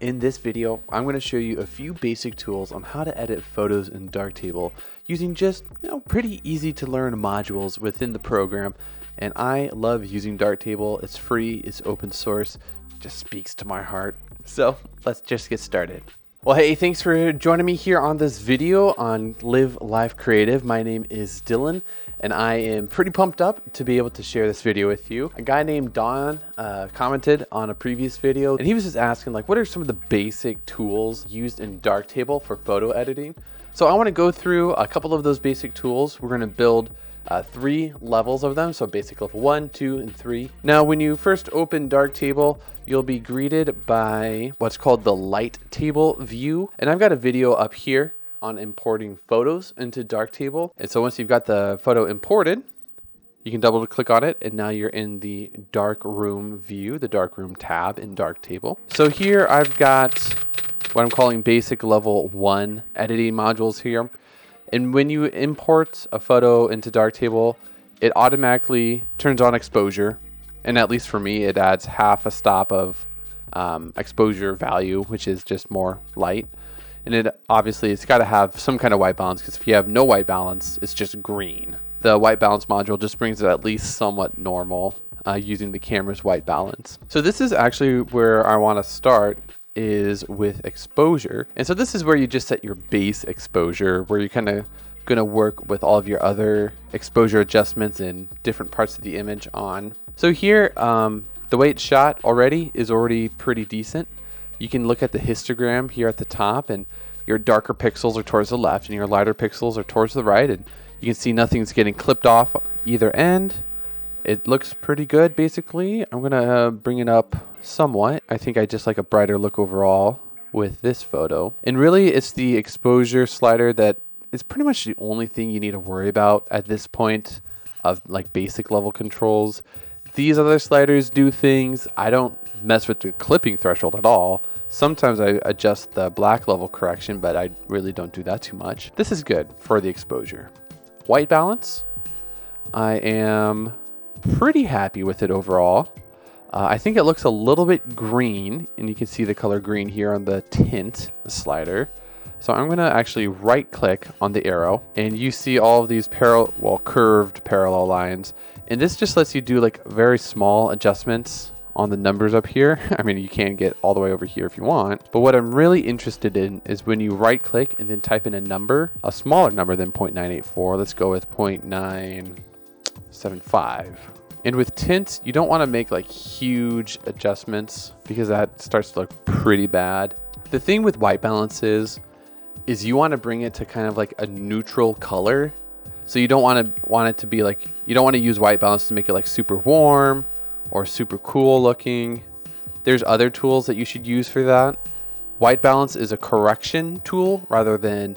In this video, I'm going to show you a few basic tools on how to edit photos in Darktable using just, pretty easy to learn modules within the program. And I love using Darktable. It's free, it's open source, it just speaks to my heart. So let's just get started. Well, hey, thanks for joining me here on this video on Live Life Creative. My name is Dylan, and I am pretty pumped up to be able to share this video with you. A guy named Don commented on a previous video, and he was just asking, what are some of the basic tools used in Darktable for photo editing? So I want to go through a couple of those basic tools. We're going to build 3 levels of them, so basic level 1, 2, and 3. Now, when you first open Darktable, you'll be greeted by what's called the light table view. And I've got a video up here on importing photos into Darktable. And so once you've got the photo imported, you can double click on it, and now you're in the darkroom view, the darkroom tab in Darktable. So here I've got what I'm calling basic level 1 editing modules here. And when you import a photo into Darktable, it automatically turns on exposure. And at least for me, it adds half a stop of exposure value, which is just more light. And it's got to have some kind of white balance, because if you have no white balance, it's just green. The white balance module just brings it at least somewhat normal using the camera's white balance. So this is actually where I want to start, is with exposure. And so this is where you just set your base exposure, where you're kind of going to work with all of your other exposure adjustments in different parts of the image on. So here, the way it's shot already is already pretty decent. You can look at the histogram here at the top, and your darker pixels are towards the left and your lighter pixels are towards the right, and you can see nothing's getting clipped off either end. It looks pretty good, basically. I'm gonna bring it up somewhat. I think I just like a brighter look overall with this photo. And really, it's the exposure slider that is pretty much the only thing you need to worry about at this point of basic level controls. These other sliders do things. I don't mess with the clipping threshold at all. Sometimes I adjust the black level correction, but I really don't do that too much. This is good for the exposure. White balance, I am pretty happy with it overall. I think it looks a little bit green, and you can see the color green here on the tint slider. So I'm gonna actually right click on the arrow, and you see all of these curved parallel lines. And this just lets you do very small adjustments on the numbers up here. I mean, you can get all the way over here if you want, but what I'm really interested in is when you right click and then type in a number, a smaller number than 0.984. Let's go with 0.975. And with tints, you don't want to make huge adjustments, because that starts to look pretty bad. The thing with white balance is you want to bring it to kind of a neutral color. So you don't want it to be you don't want to use white balance to make it super warm or super cool looking. There's other tools that you should use for that. White balance is a correction tool rather than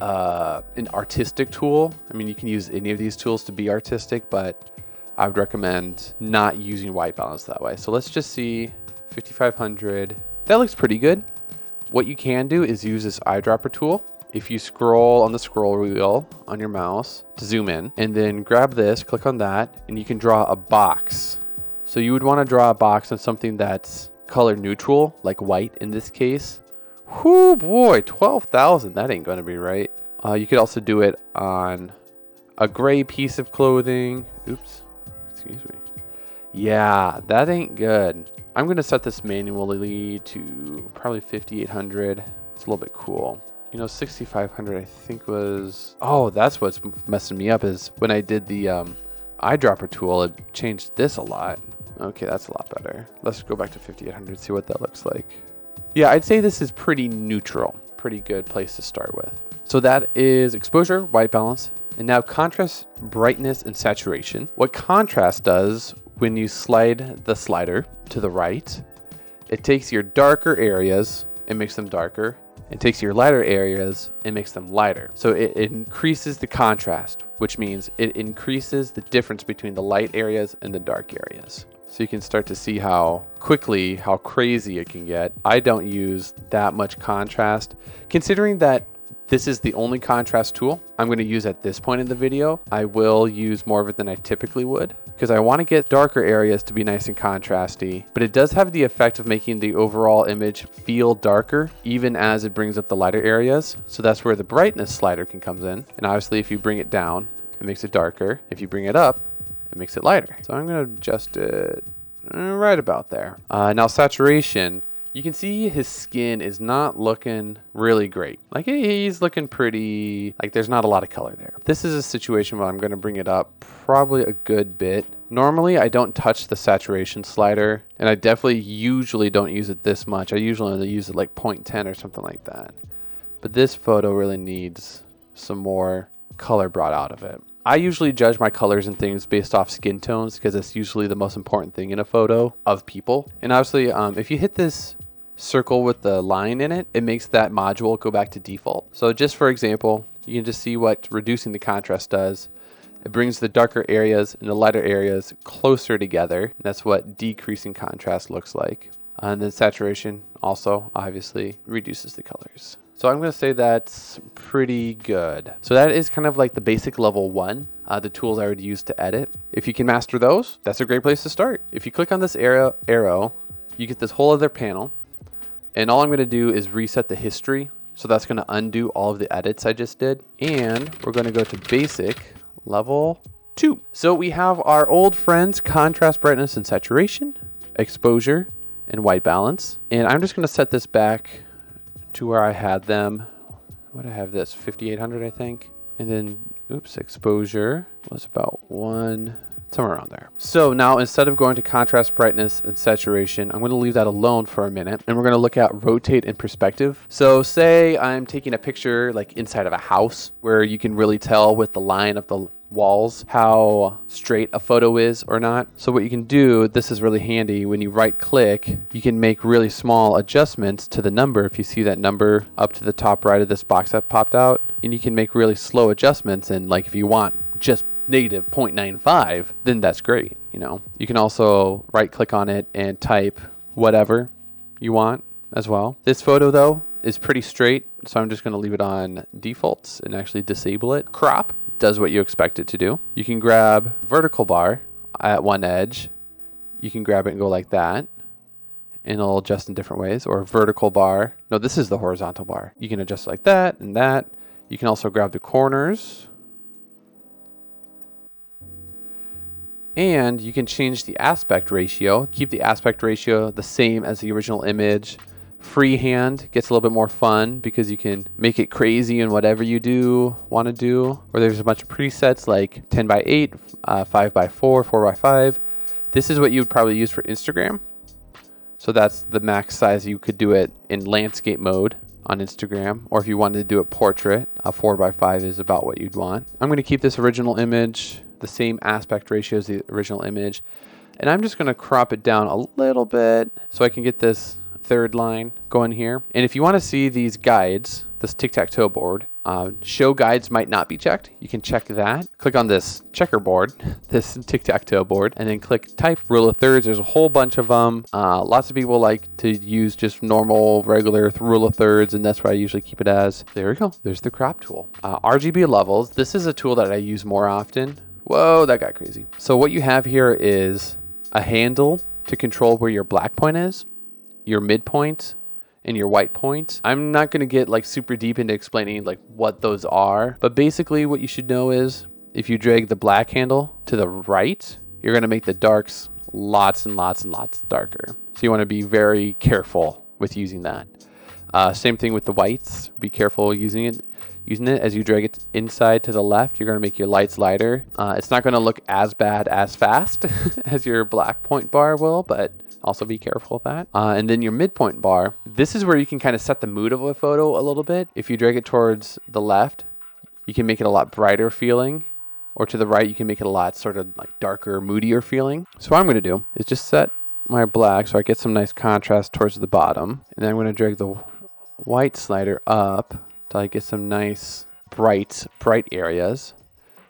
an artistic tool. I mean, you can use any of these tools to be artistic, but I would recommend not using white balance that way. So let's just see 5500. That looks pretty good. What you can do is use this eyedropper tool. If you scroll on the scroll wheel on your mouse to zoom in, and then grab this, click on that, and you can draw a box. So you would want to draw a box on something that's color neutral, like white in this case. Whoo boy, 12,000, that ain't gonna be right. You could also do it on a gray piece of clothing. Oops, excuse me. Yeah, that ain't good. I'm gonna set this manually to probably 5800. It's a little bit cool. 6500 I think was, that's what's messing me up, is when I did the eyedropper tool, it changed this a lot. Okay, that's a lot better. Let's go back to 5800, see what that looks like. Yeah, I'd say this is pretty neutral. Pretty good place to start with. So that is exposure, white balance, and now contrast, brightness, and saturation. What contrast does, when you slide the slider to the right, it takes your darker areas and makes them darker. It takes your lighter areas and makes them lighter. So it increases the contrast, which means it increases the difference between the light areas and the dark areas. So you can start to see how crazy it can get. I don't use that much contrast, considering that This is the only contrast tool I'm going to use at this point in the video. I will use more of it than I typically would because I want to get darker areas to be nice and contrasty, but it does have the effect of making the overall image feel darker even as it brings up the lighter areas. So that's where the brightness slider can come in. And obviously if you bring it down, it makes it darker. If you bring it up, it makes it lighter. So I'm going to adjust it right about there. Now saturation, you can see his skin is not looking really great. Like he's looking pretty, like there's not a lot of color there. This is a situation where I'm going to bring it up probably a good bit. Normally I don't touch the saturation slider, and I definitely usually don't use it this much. I usually only use it like 0.10 or something like that. But this photo really needs some more color brought out of it. I usually judge my colors and things based off skin tones because it's usually the most important thing in a photo of people. And obviously, if you hit this circle with the line in it, it makes that module go back to default. So just for example, you can just see what reducing the contrast does. It brings the darker areas and the lighter areas closer together. And that's what decreasing contrast looks like. And then saturation also obviously reduces the colors. So I'm going to say that's pretty good. So that is kind of like the basic level 1, the tools I would use to edit. If you can master those, that's a great place to start. If you click on this arrow, you get this whole other panel. And all I'm going to do is reset the history. So that's going to undo all of the edits I just did. And we're going to go to basic level 2. So we have our old friends, contrast, brightness, and saturation, exposure, and white balance. And I'm just going to set this back to where I had them. What do I have this? 5800, I think. And then, oops, exposure was about 1, somewhere around there. So now instead of going to contrast, brightness, and saturation, I'm going to leave that alone for a minute. And we're going to look at rotate and perspective. So say I'm taking a picture like inside of a house where you can really tell with the line of the walls how straight a photo is or not. So what you can do, this is really handy, when you right click, you can make really small adjustments to the number. If you see that number up to the top right of this box that popped out, and you can make really slow adjustments. And like if you want just negative 0.95, then that's great. You know, you can also right click on it and type whatever you want as well. This photo though is pretty straight, so I'm just going to leave it on defaults and actually disable it. Crop does what you expect it to do. You can grab vertical bar at one edge. You can grab it and go like that, and it'll adjust in different ways. Or vertical bar. No, this is the horizontal bar. You can adjust like that and that. You can also grab the corners. And you can change the aspect ratio. Keep the aspect ratio the same as the original image. Freehand gets a little bit more fun because you can make it crazy in whatever you want to do. Or there's a bunch of presets like 10 by 8, 5 by 4, 4 by 5. This is what you would probably use for Instagram. So that's the max size. You could do it in landscape mode on Instagram. Or if you wanted to do it portrait, 4 by 5 is about what you'd want. I'm going to keep this original image the same aspect ratio as the original image. And I'm just going to crop it down a little bit so I can get this third line going here. And if you want to see these guides, this tic-tac-toe board, show guides might not be checked. You can check that. Click on this checkerboard, this tic-tac-toe board, and then click type rule of thirds. There's a whole bunch of them. Lots of people like to use just normal, regular rule of thirds, and that's what I usually keep it as. There we go. There's the crop tool. RGB levels. This is a tool that I use more often. Whoa, that got crazy. So what you have here is a handle to control where your black point is, your midpoint, and your white point. I'm not going to get like super deep into explaining like what those are, but basically what you should know is if you drag the black handle to the right, you're going to make the darks lots and lots and lots darker. So you want to be very careful with using that. Same thing with the whites. Be careful using it as you drag it inside to the left. You're going to make your lights lighter. It's not going to look as bad as fast as your black point bar will, but also be careful of that. And then your midpoint bar, this is where you can kind of set the mood of a photo a little bit. If you drag it towards the left, you can make it a lot brighter feeling, or to the right, you can make it a lot sort of like darker, moodier feeling. So what I'm going to do is just set my black so I get some nice contrast towards the bottom. And then I'm going to drag the white slider up till I get some nice bright areas.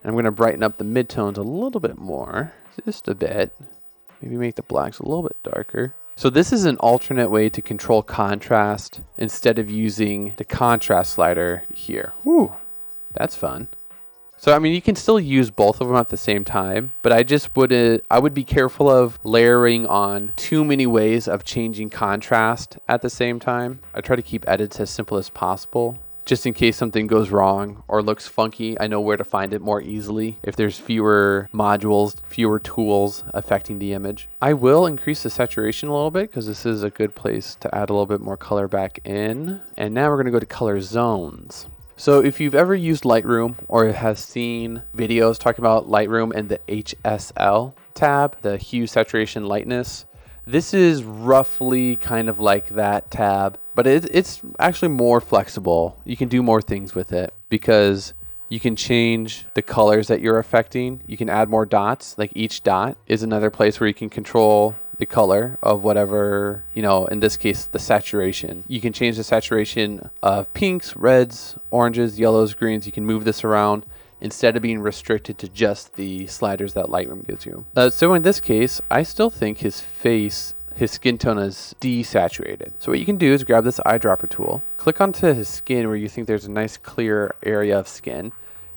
And I'm going to brighten up the midtones a little bit more, just a bit. Maybe make the blacks a little bit darker. So this is an alternate way to control contrast instead of using the contrast slider here. Whew, that's fun. So I mean, you can still use both of them at the same time, but I would be careful of layering on too many ways of changing contrast at the same time. I try to keep edits as simple as possible. Just in case something goes wrong or looks funky, I know where to find it more easily if there's fewer modules, fewer tools affecting the image. I will increase the saturation a little bit because this is a good place to add a little bit more color back in. And now we're going to go to color zones. So if you've ever used Lightroom or have seen videos talking about Lightroom and the HSL tab, the hue, saturation, lightness, this is roughly kind of like that tab, but it's actually more flexible. You can do more things with it because you can change the colors that you're affecting. You can add more dots, like each dot is another place where you can control the color of whatever, in this case, the saturation. You can change the saturation of pinks, reds, oranges, yellows, greens. You can move this around instead of being restricted to just the sliders that Lightroom gives you. So in this case, I still think his skin tone is desaturated. So what you can do is grab this eyedropper tool, click onto his skin where you think there's a nice clear area of skin,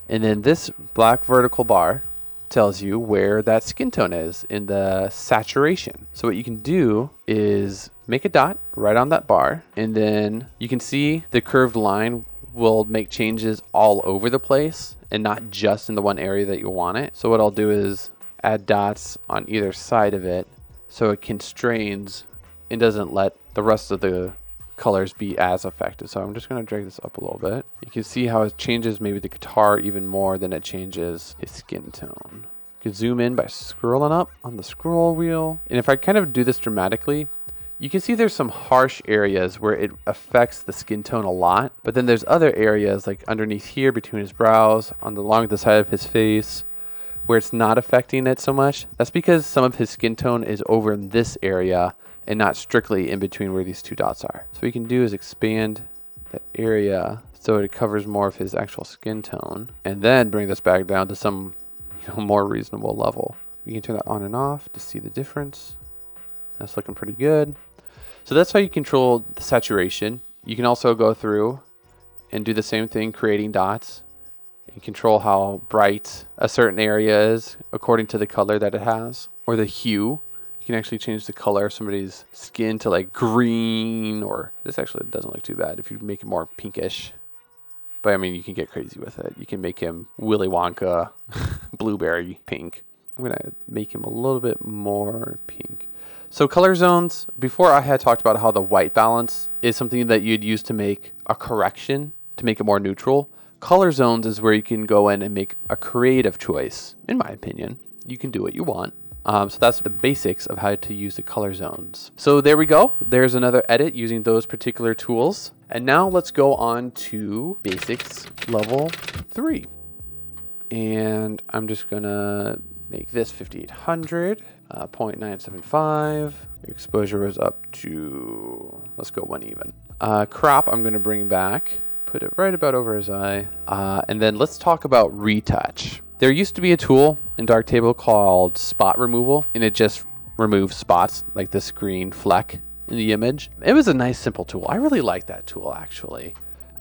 and then this black vertical bar tells you where that skin tone is in the saturation. So what you can do is make a dot right on that bar, and then you can see the curved line will make changes all over the place and not just in the one area that you want it. So what I'll do is add dots on either side of it so it constrains and doesn't let the rest of the colors be as affected. So I'm just going to drag this up a little bit. You can see how it changes maybe the guitar even more than it changes his skin tone. You can zoom in by scrolling up on the scroll wheel. And if I kind of do this dramatically, you can see there's some harsh areas where it affects the skin tone a lot, but then there's other areas like underneath here between his brows, along the side of his face, where it's not affecting it so much. That's because some of his skin tone is over in this area and not strictly in between where these two dots are. So what you can do is expand that area so it covers more of his actual skin tone, and then bring this back down to some more reasonable level. You can turn that on and off to see the difference. That's looking pretty good. So that's how you control the saturation. You can also go through and do the same thing, creating dots, and control how bright a certain area is according to the color that it has, or the hue. You can actually change the color of somebody's skin to like green, or this actually doesn't look too bad if you make it more pinkish. But I mean, you can get crazy with it. You can make him Willy Wonka blueberry pink. I'm gonna make him a little bit more pink. So color zones, before I had talked about how the white balance is something that you'd use to make a correction, to make it more neutral. Color zones is where you can go in and make a creative choice, in my opinion. You can do what you want. So that's the basics of how to use the color zones. So there we go. There's another edit using those particular tools. And now let's go on to basics level 3. And I'm just gonna make this 5800, 0.975. Exposure was up to, let's go 1 even. Crop, I'm gonna bring back, put it right about over his eye. And then let's talk about retouch. There used to be a tool in Darktable called spot removal, and it just removes spots like this green fleck in the image. It was a nice, simple tool. I really like that tool actually,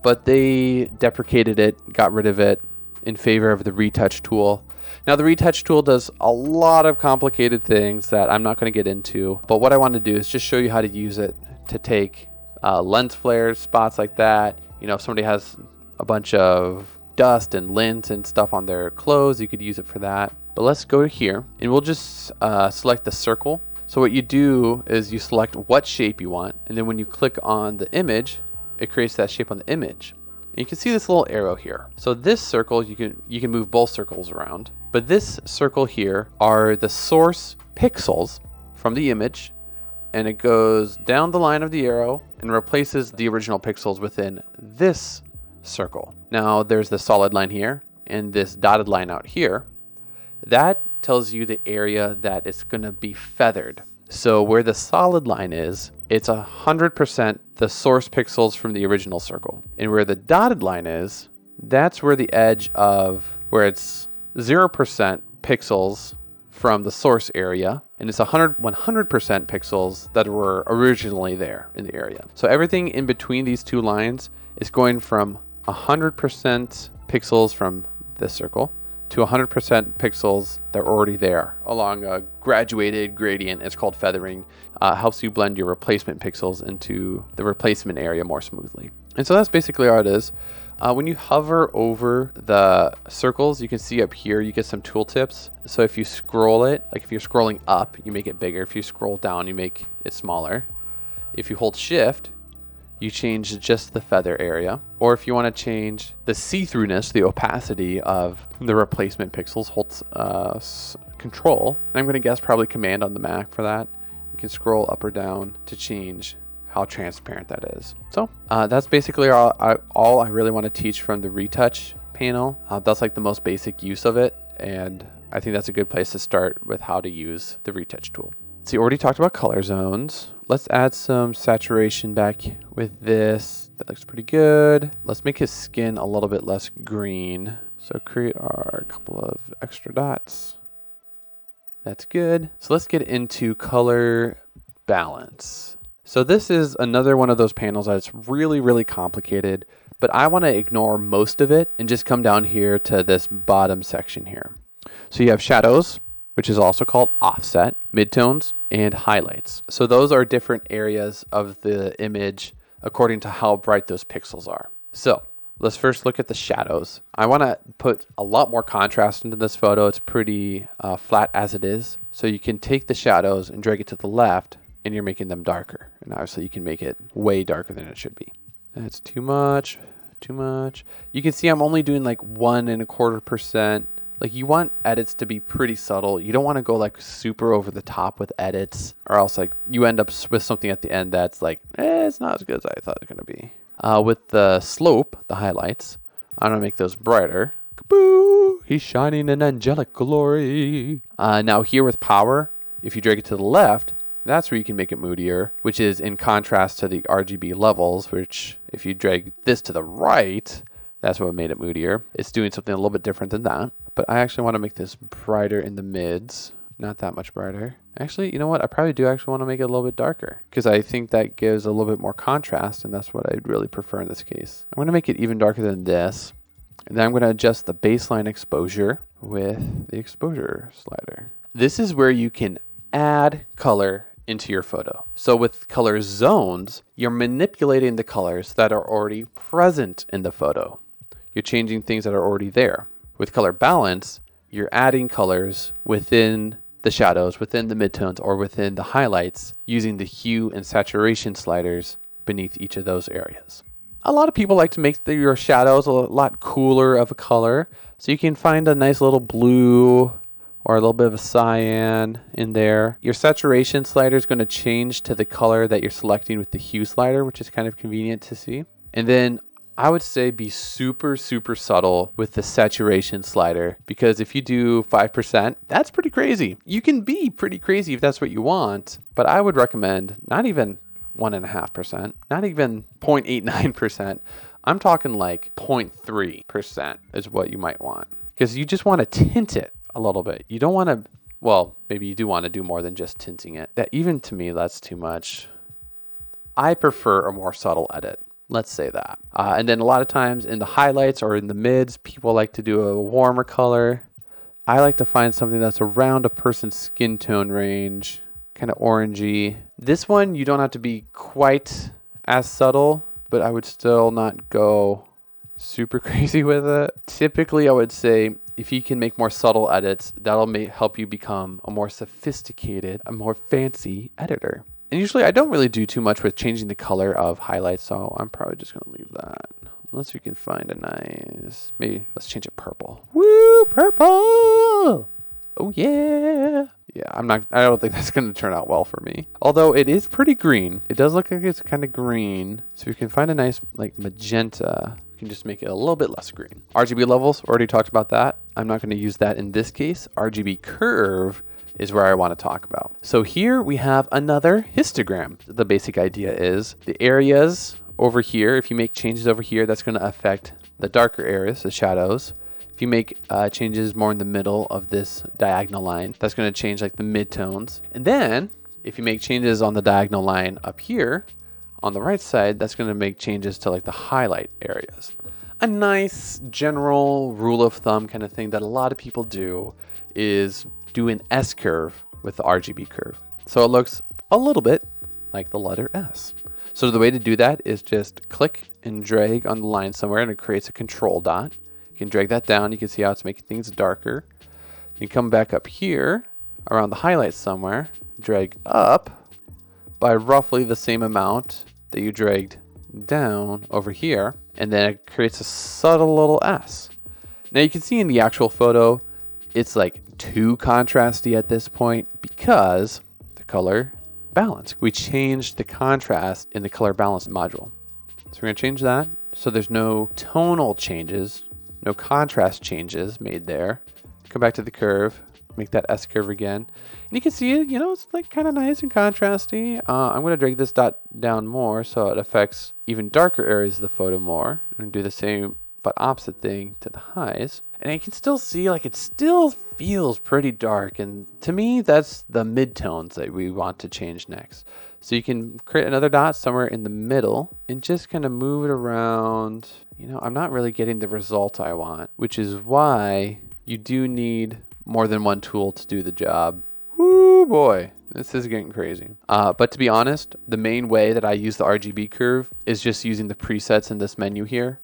but they deprecated it, got rid of it in favor of the retouch tool. Now the retouch tool does a lot of complicated things that I'm not going to get into, but what I want to do is just show you how to use it to take lens flares, spots like that. If somebody has a bunch of dust and lint and stuff on their clothes, you could use it for that. But let's go here and we'll just select the circle. So what you do is you select what shape you want, and then when you click on the image, it creates that shape on the image. And you can see this little arrow here. So this circle, you can move both circles around, but this circle here are the source pixels from the image, and it goes down the line of the arrow and replaces the original pixels within this circle. Now there's the solid line here and this dotted line out here. That tells you the area that it's going to be feathered. So where the solid line is, it's 100% the source pixels from the original circle. And where the dotted line is, that's where the edge of where it's 0% pixels from the source area, and it's 100% pixels that were originally there in the area. So everything in between these two lines is going from 100% pixels from this circle to 100% pixels that are already there along a graduated gradient. It's called feathering. Helps you blend your replacement pixels into the replacement area more smoothly. And so that's basically all it is. When you hover over the circles, you can see up here, you get some tooltips. So if you scroll it, like if you're scrolling up, you make it bigger. If you scroll down, you make it smaller. If you hold shift, you change just the feather area. Or if you want to change the see-throughness, the opacity of the replacement pixels, hold control. And I'm going to guess probably command on the Mac for that. You can scroll up or down to change how transparent that is. So that's basically all I really want to teach from the retouch panel. That's like the most basic use of it. And I think that's a good place to start with how to use the retouch tool. So you already talked about color zones. Let's add some saturation back with this. That looks pretty good. Let's make his skin a little bit less green. So create our couple of extra dots. That's good. So let's get into color balance. So this is another one of those panels that's really, really complicated, but I want to ignore most of it and just come down here to this bottom section here. So you have shadows, which is also called offset, midtones, and highlights. So those are different areas of the image according to how bright those pixels are. So let's first look at the shadows. I want to put a lot more contrast into this photo. It's pretty flat as it is. So you can take the shadows and drag it to the left, and you're making them darker. And obviously you can make it way darker than it should be. That's too much, too much. You can see I'm only doing like 1.25%. Like you want edits to be pretty subtle. You don't want to go like super over the top with edits, or else like you end up with something at the end that's like, it's not as good as I thought it was gonna be. With the slope, the highlights, I'm gonna make those brighter. Kaboo! He's shining in angelic glory. Now here with power, if you drag it to the left, that's where you can make it moodier, which is in contrast to the RGB levels, which if you drag this to the right, that's what made it moodier. It's doing something a little bit different than that. But I actually want to make this brighter in the mids, not that much brighter. Actually, you know what? I probably do actually want to make it a little bit darker because I think that gives a little bit more contrast, and that's what I'd really prefer in this case. I'm going to make it even darker than this. And then I'm going to adjust the baseline exposure with the exposure slider. This is where you can add color into your photo. So with color zones, you're manipulating the colors that are already present in the photo. You're changing things that are already there. With color balance, you're adding colors within the shadows, within the midtones, or within the highlights using the hue and saturation sliders beneath each of those areas. A lot of people like to make your shadows a lot cooler of a color. So you can find a nice little blue or a little bit of a cyan in there. Your saturation slider is going to change to the color that you're selecting with the hue slider, which is kind of convenient to see. And then I would say be super, super subtle with the saturation slider, because if you do 5%, that's pretty crazy. You can be pretty crazy if that's what you want, but I would recommend not even 1.5%, not even 0.89%. I'm talking like 0.3% is what you might want, because you just want to tint it a little bit. You don't want to, well, maybe you do want to do more than just tinting it. That even to me, that's too much. I prefer a more subtle edit. Let's say that. And then a lot of times in the highlights or in the mids, people like to do a warmer color. I like to find something that's around a person's skin tone range, kind of orangey. This one, you don't have to be quite as subtle, but I would still not go super crazy with it. Typically, I would say if you can make more subtle edits, that'll help you become a more sophisticated, a more fancy editor. And usually I don't really do too much with changing the color of highlights, so I'm probably just gonna leave that. Unless we can find a nice, maybe let's change it purple. Woo, purple! Oh yeah. Yeah, I don't think that's gonna turn out well for me. Although it is pretty green. It does look like it's kind of green. So we can find a nice like magenta. We can just make it a little bit less green. RGB levels, already talked about that. I'm not gonna use that in this case. RGB curve is where I want to talk about. So here we have another histogram. The basic idea is the areas over here, if you make changes over here, that's going to affect the darker areas, the shadows, If you make changes more in the middle of this diagonal line, that's going to change like the midtones. And then if you make changes on the diagonal line up here on the right side, that's going to make changes to like the highlight areas. A nice general rule of thumb kind of thing that a lot of people do is do an S curve with the RGB curve. So it looks a little bit like the letter S. So the way to do that is just click and drag on the line somewhere and it creates a control dot. You can drag that down. You can see how it's making things darker. You can come back up here around the highlights somewhere, drag up by roughly the same amount that you dragged down over here, and then it creates a subtle little S. Now you can see in the actual photo, it's like too contrasty at this point because the color balance. We changed the contrast in the color balance module. So we're gonna change that so there's no tonal changes, no contrast changes made there. Come back to the curve, make that S curve again. And you can see it, you know, it's like kind of nice and contrasty. I'm gonna drag this dot down more so it affects even darker areas of the photo more. I'm gonna do the same but opposite thing to the highs. And you can still see like it still feels pretty dark. And to me, that's the midtones that we want to change next. So you can create another dot somewhere in the middle and just kind of move it around. You know, I'm not really getting the result I want, which is why you do need more than one tool to do the job. Whoo boy, this is getting crazy. But to be honest, the main way that I use the RGB curve is just using the presets in this menu here.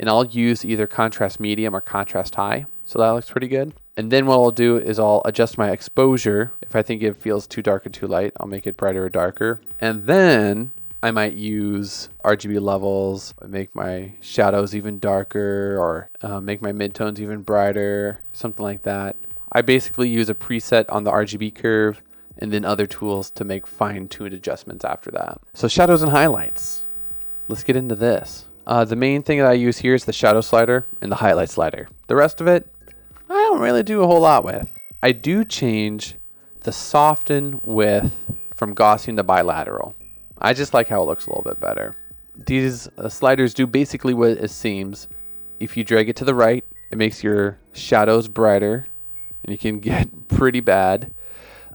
And I'll use either contrast medium or contrast high. So that looks pretty good. And then what I'll do is I'll adjust my exposure. If I think it feels too dark or too light, I'll make it brighter or darker. And then I might use RGB levels, make my shadows even darker, or make my midtones even brighter, something like that. I basically use a preset on the RGB curve and then other tools to make fine-tuned adjustments after that. So shadows and highlights. Let's get into this. The main thing that I use here is the shadow slider and the highlight slider. The rest of it, I don't really do a whole lot with. I do change the soften width from Gaussian to bilateral. I just like how it looks a little bit better. These sliders do basically what it seems. If you drag it to the right, it makes your shadows brighter and you can get pretty bad.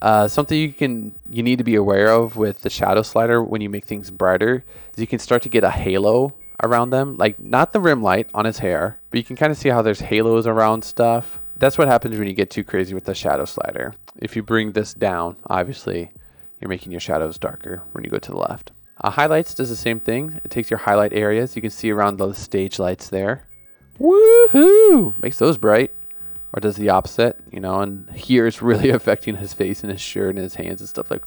Something you need to be aware of with the shadow slider when you make things brighter is you can start to get a halo around them, like not the rim light on his hair, but you can kind of see how there's halos around stuff. That's what happens when you get too crazy with the shadow slider. If you bring this down, obviously you're making your shadows darker when you go to the left. Highlights does the same thing. It takes your highlight areas. You can see around the stage lights there. Woohoo! Makes those bright. Or does the opposite, you know, and here it's really affecting his face and his shirt and his hands and stuff like,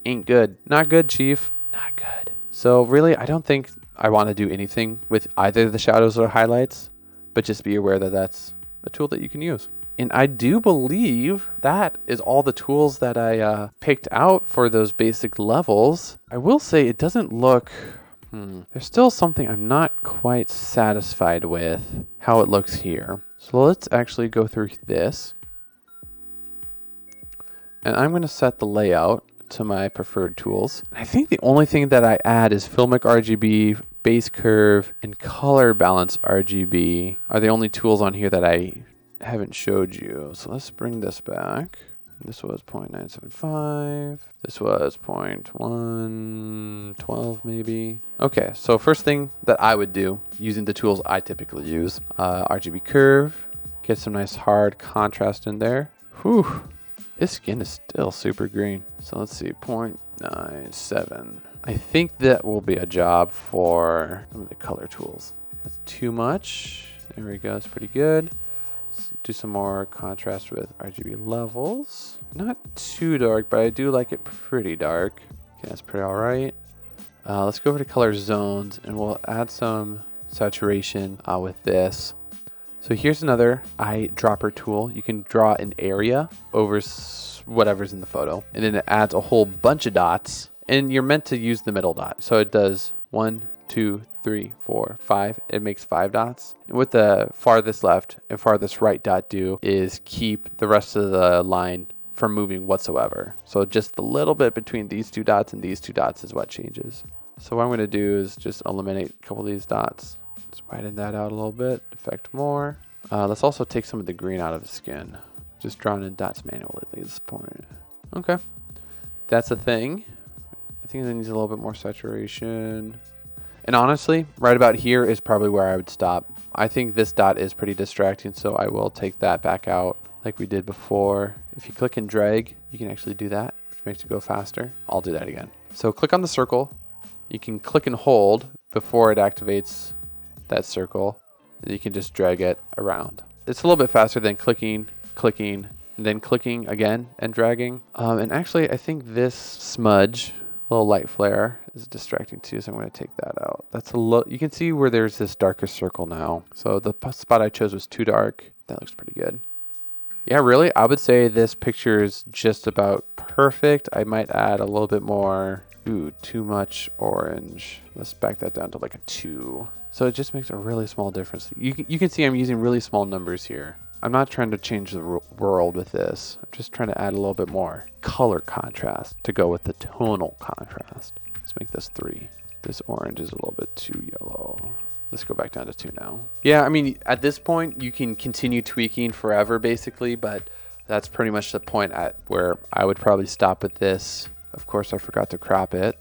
ain't good. Not good, Chief. Not good. So really, I don't think I want to do anything with either the shadows or highlights, but just be aware that that's a tool that you can use. And I do believe that is all the tools that I picked out for those basic levels. I will say it doesn't look, there's still something I'm not quite satisfied with how it looks here. So let's actually go through this. And I'm going to set the layout to my preferred tools. I think the only thing that I add is Filmic RGB, Base Curve, and Color Balance RGB are the only tools on here that I haven't showed you. So let's bring this back. This was 0.975. This was 0.112 maybe. Okay, so first thing that I would do using the tools I typically use, RGB curve, get some nice hard contrast in there. Whew, this skin is still super green. So let's see, 0.97. I think that will be a job for some of the color tools. That's too much. There we go, it's pretty good. Do some more contrast with RGB levels. Not too dark, but I do like it pretty dark. Okay, that's pretty all right. Let's go over to color zones and we'll add some saturation with this. So here's another eyedropper tool. You can draw an area over whatever's in the photo, and then it adds a whole bunch of dots, and you're meant to use the middle dot. So it does 1, 2, 3, 4, 5. It makes 5 dots. And what the farthest left and farthest right dot do is keep the rest of the line from moving whatsoever. So just a little bit between these two dots and these two dots is what changes. So what I'm going to do is just eliminate a couple of these dots. Let's widen that out a little bit, effect more. Let's also take some of the green out of his skin. Just drawing in dots manually at this point. Okay, that's a thing. I think it needs a little bit more saturation. And honestly, right about here is probably where I would stop. I think this dot is pretty distracting, so I will take that back out like we did before. If you click and drag, you can actually do that, which makes it go faster. I'll do that again. So click on the circle. You can click and hold before it activates that circle. And you can just drag it around. It's a little bit faster than clicking, and then clicking again and dragging. And actually, I think this smudge, little light flare, is distracting too, so I'm going to take that out. That's a little, you can see where there's this darker circle now. So the spot I chose was too dark. That looks pretty good. Yeah, really, I would say this picture is just about perfect. I might add a little bit more. Ooh, too much orange. Let's back that down to like a 2. So it just makes a really small difference. You can see I'm using really small numbers here. I'm not trying to change the world with this. I'm just trying to add a little bit more color contrast to go with the tonal contrast. Let's make this 3. This orange is a little bit too yellow. Let's go back down to 2 now. Yeah, I mean, at this point, you can continue tweaking forever, basically, but that's pretty much the point at where I would probably stop with this. Of course, I forgot to crop it.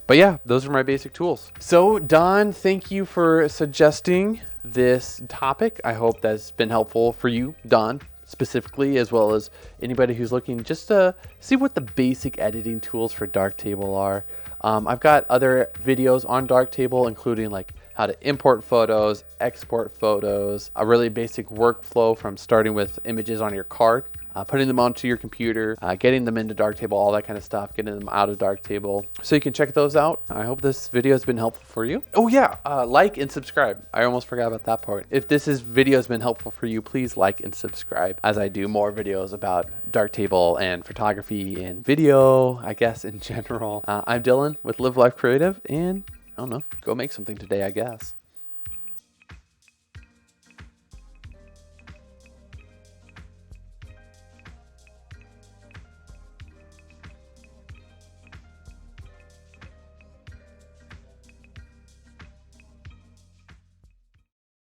But yeah, those are my basic tools. So Don, thank you for suggesting this topic. I hope that's been helpful for you, Don, specifically, as well as anybody who's looking just to see what the basic editing tools for Darktable are. I've got other videos on Darktable, including like how to import photos, export photos, a really basic workflow from starting with images on your card, putting them onto your computer, getting them into Darktable, all that kind of stuff, getting them out of Darktable. So you can check those out. I hope this video has been helpful for you. Oh yeah, like and subscribe. I almost forgot about that part. If this video has been helpful for you, please like and subscribe as I do more videos about Darktable and photography and video, I guess, in general. I'm Dylan with Live Life Creative, and I don't know, go make something today, I guess.